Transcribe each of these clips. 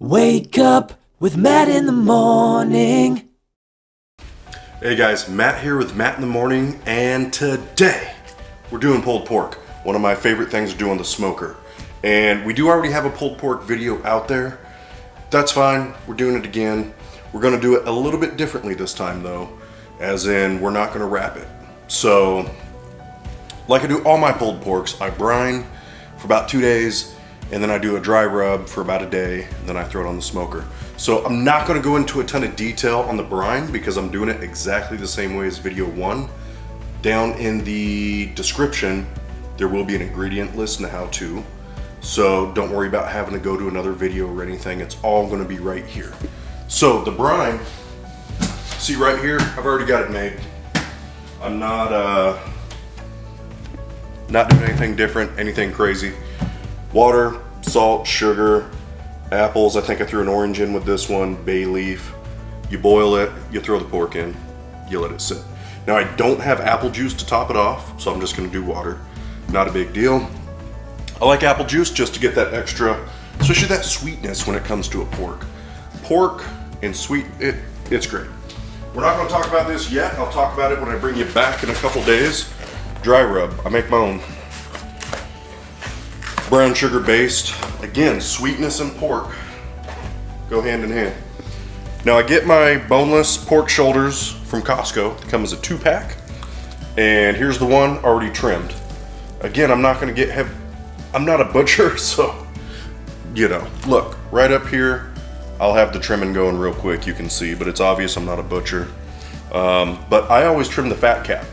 Wake up with Matt in the morning. Hey guys, Matt here with Matt in the morning, and today we're doing pulled pork. One of my favorite things to do on the smoker. And we do already have a pulled pork video out there. That's fine, we're doing it again. We're gonna do it a little bit differently this time though, as in we're not gonna wrap it. So, like I do all my pulled porks, I brine for about 2 days, and then I do a dry rub for about a day, and then I throw it on the smoker. So I'm not gonna go into a ton of detail on the brine because I'm doing it exactly the same way as video 1. Down in the description, there will be an ingredient list and a how-to. So don't worry about having to go to another video or anything. It's all gonna be right here. So the brine, see right here, I've already got it made. I'm not doing anything different, anything crazy. Water, salt, sugar, apples. I think I threw an orange in with this one, bay leaf. You boil it, you throw the pork in, you let it sit. Now I don't have apple juice to top it off, so I'm just gonna do water. Not a big deal. I like apple juice just to get that extra, especially that sweetness when it comes to a pork. Pork and sweet, it's great. We're not gonna talk about this yet. I'll talk about it when I bring you back in a couple days. Dry rub, I make my own. Brown sugar based. Again, sweetness and pork go hand in hand. Now I get my boneless pork shoulders from Costco. They come as a 2-pack. And here's the one already trimmed. Again, I'm not gonna get heavy. I'm not a butcher, so, you know, look, right up here, I'll have the trimming going real quick, you can see, but it's obvious I'm not a butcher. But I always trim the fat cap.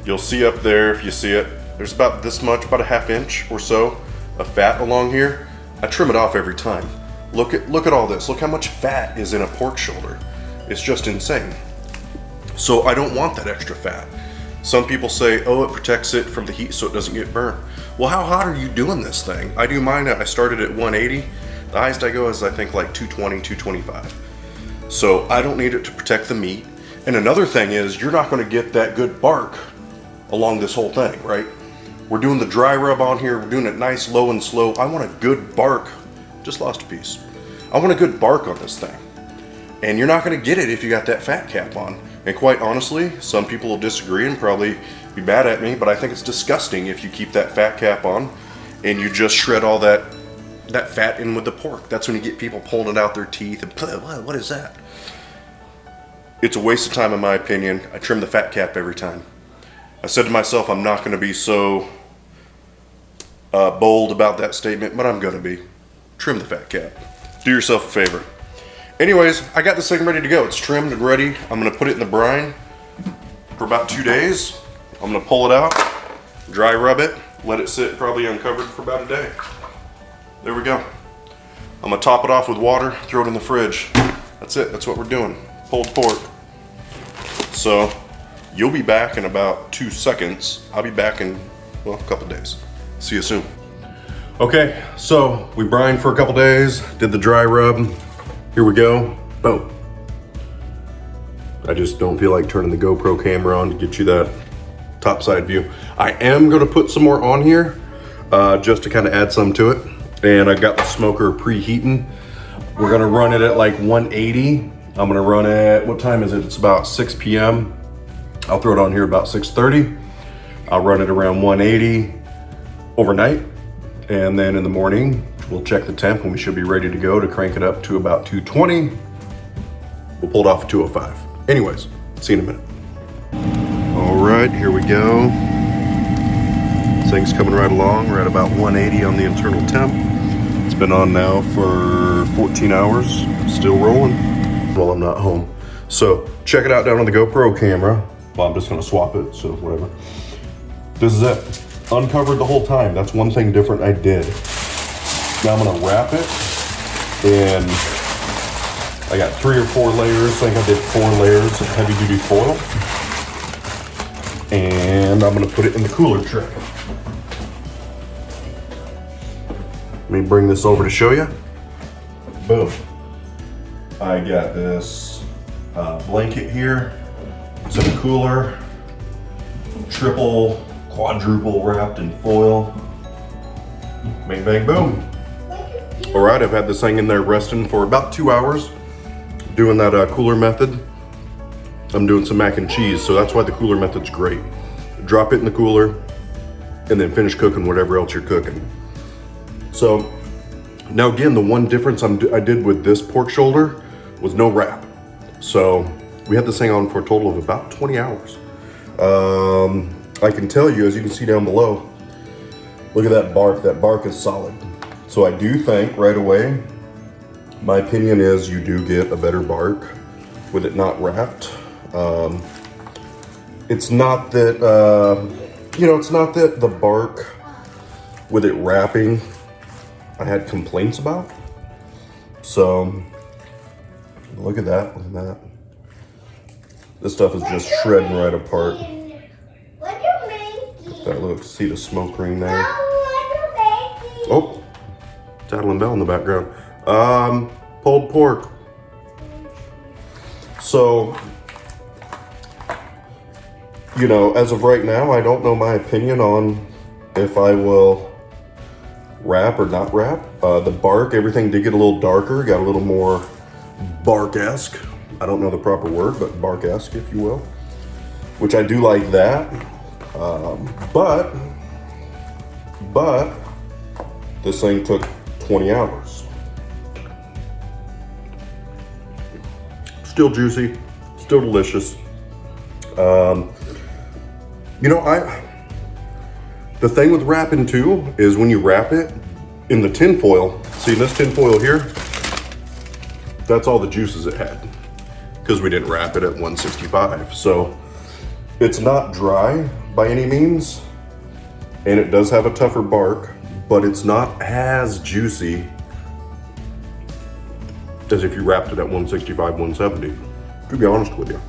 You'll see up there, if you see it, there's about this much, about a 1/2 inch or so of fat along here. I trim it off every time. Look at all this. Look how much fat is in a pork shoulder. It's just insane. So I don't want that extra fat. Some people say, oh, it protects it from the heat so it doesn't get burnt. Well, how hot are you doing this thing? I do mine, I started at 180. The highest I go is I think like 220, 225. So I don't need it to protect the meat. And another thing is you're not gonna get that good bark along this whole thing, right? We're doing the dry rub on here. We're doing it nice, low and slow. I want a good bark. Just lost a piece. I want a good bark on this thing. And you're not gonna get it if you got that fat cap on. And quite honestly, some people will disagree and probably be mad at me, but I think it's disgusting if you keep that fat cap on and you just shred all that fat in with the pork. That's when you get people pulling it out their teeth and what is that? It's a waste of time in my opinion. I trim the fat cap every time. I said to myself, I'm not gonna be so bold about that statement, but I'm gonna be. Trim the fat cap. Do yourself a favor. Anyways, I got this thing ready to go. It's trimmed and ready. I'm gonna put it in the brine for about 2 days. I'm gonna pull it out, dry rub it, let it sit probably uncovered for about a day. There we go. I'm gonna top it off with water, throw it in the fridge. That's it, that's what we're doing. Pulled pork. So, you'll be back in about 2 seconds. I'll be back in, well, a couple days. See you soon. Okay, so we brined for a couple days, did the dry rub. Here we go, boom. I just don't feel like turning the GoPro camera on to get you that top side view. I am gonna put some more on here, just to kind of add some to it. And I got the smoker preheating. We're gonna run it at like 180. I'm gonna run it, what time is it? It's about 6 p.m. I'll throw it on here about 6:30. I'll run it around 180 overnight. And then in the morning, we'll check the temp and we should be ready to go to crank it up to about 220. We'll pull it off at 205. Anyways, see you in a minute. All right, here we go. This thing's coming right along. We're at about 180 on the internal temp. It's been on now for 14 hours, still rolling. Well, I'm not home. So check it out down on the GoPro camera. Well, I'm just gonna swap it, so whatever. This is it. Uncovered the whole time. That's one thing different I did. Now I'm gonna wrap it, and I got 3 or 4 layers. I think I did 4 layers of heavy duty foil. And I'm gonna put it in the cooler tray. Let me bring this over to show you. Boom. I got this blanket here. It's in a cooler, quadruple wrapped in foil. Bang, bang, boom. All right, I've had this thing in there resting for about 2 hours, doing that cooler method. I'm doing some mac and cheese, so that's why the cooler method's great. Drop it in the cooler, and then finish cooking whatever else you're cooking. So now again, the one difference I did with this pork shoulder was no wrap. So we had this thing on for a total of about 20 hours. I can tell you, as you can see down below, look at that bark is solid. So I do think right away, my opinion is you do get a better bark with it not wrapped. It's not that, it's not that the bark with it wrapping I had complaints about. So look at that, look at that. This stuff is just shredding right apart. What you making? That looks, see the smoke ring there? What you making? Oh, Tattling Bell in the background. Pulled pork. So, as of right now, I don't know my opinion on if I will wrap or not wrap. The bark, everything did get a little darker, got a little more bark-esque. I don't know the proper word, but bark-esque, if you will. Which I do like that. But this thing took 20 hours. Still juicy, still delicious. The thing with wrapping too is when you wrap it in the tin foil, see this tin foil here, that's all the juices it had because we didn't wrap it at 165. So it's not dry by any means, and it does have a tougher bark, but it's not as juicy as if you wrapped it at 165, 170, to be honest with you.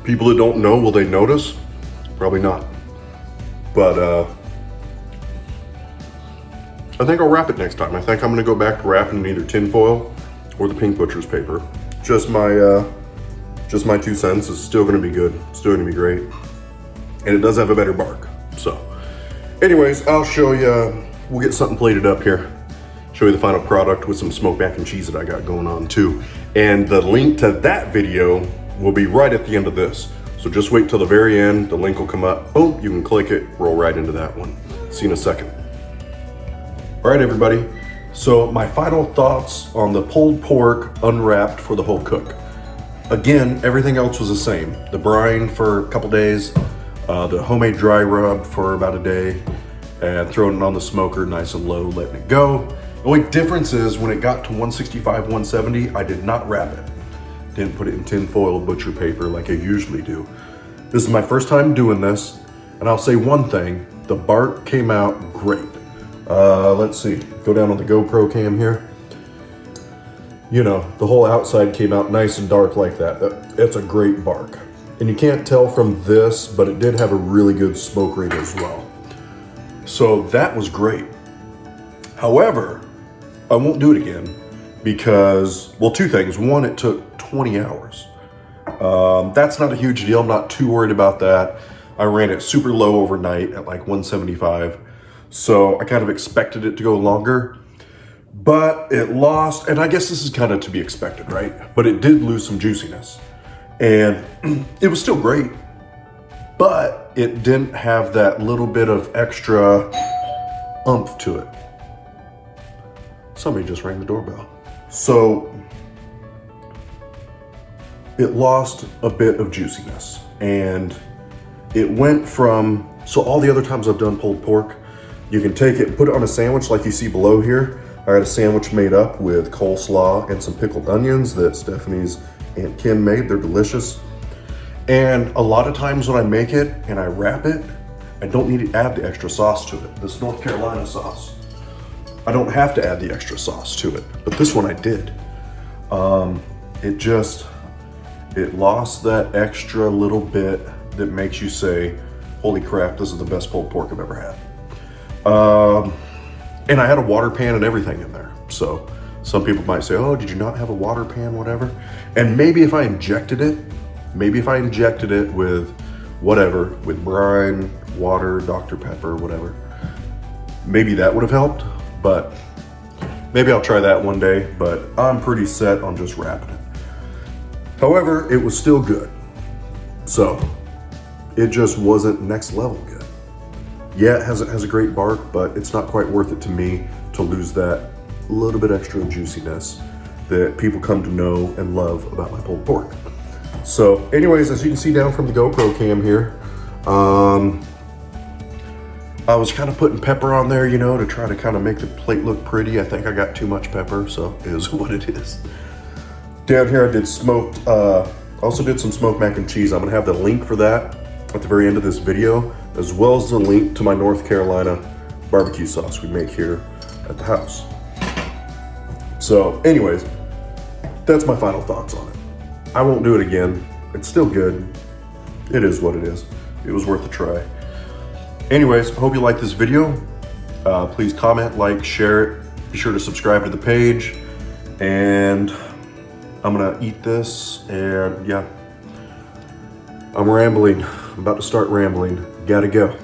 People that don't know, will they notice? Probably not. But I think I'll wrap it next time. I think I'm gonna go back to wrapping in either tin foil or the pink butcher's paper. Just my 2 cents. Is still gonna be good, still gonna be great. And it does have a better bark. So anyways, I'll show you, we'll get something plated up here. Show you the final product with some smoked mac and cheese that I got going on too. And the link to that video will be right at the end of this. So just wait till the very end, the link will come up, boom, you can click it, roll right into that one. See you in a second. All right, everybody. So my final thoughts on the pulled pork unwrapped for the whole cook. Again, everything else was the same. The brine for a couple days, the homemade dry rub for about a day, and throwing it on the smoker nice and low, letting it go. The only difference is when it got to 165, 170, I did not wrap it. Didn't put it in tin foil butcher paper like I usually do. This is my first time doing this, and I'll say one thing, the bark came out great. Let's see, go down on the GoPro cam here. The whole outside came out nice and dark like that. It's a great bark. And you can't tell from this, but it did have a really good smoke rate as well. So that was great. However, I won't do it again because, well, 2 things. One, it took 20 hours. That's not a huge deal. I'm not too worried about that. I ran it super low overnight at like 175. So I kind of expected it to go longer, but it lost, and I guess this is kind of to be expected, right? But it did lose some juiciness, and it was still great, but it didn't have that little bit of extra oomph to it. Somebody just rang the doorbell. So it lost a bit of juiciness, and it went from, so all the other times I've done pulled pork, you can take it, put it on a sandwich like you see below here. I had a sandwich made up with coleslaw and some pickled onions that Stephanie's Aunt Kim made. They're delicious. And a lot of times when I make it and I wrap it, I don't need to add the extra sauce to it. This North Carolina sauce, I don't have to add the extra sauce to it, but this one I did. It lost that extra little bit that makes you say, holy crap, this is the best pulled pork I've ever had. And I had a water pan and everything in there. So some people might say, oh, did you not have a water pan, whatever? And maybe if I injected it with whatever, with brine, water, Dr. Pepper, whatever, maybe that would have helped, but maybe I'll try that one day, but I'm pretty set on just wrapping it. However, it was still good. So it just wasn't next level good. Yeah, it has a great bark, but it's not quite worth it to me to lose that little bit extra juiciness that people come to know and love about my pulled pork. So anyways, as you can see down from the GoPro cam here, I was kind of putting pepper on there, you know, to try to kind of make the plate look pretty. I think I got too much pepper, so it is what it is. Down here I did smoked, also did some smoked mac and cheese. I'm gonna have the link for that at the very end of this video, as well as the link to my North Carolina barbecue sauce we make here at the house. So anyways, that's my final thoughts on it. I won't do it again. It's still good. It is what it is. It was worth a try. Anyways, I hope you liked this video. Please comment, like, share it. Be sure to subscribe to the page. And I'm gonna eat this, and yeah. I'm rambling. I'm about to start rambling. Gotta go.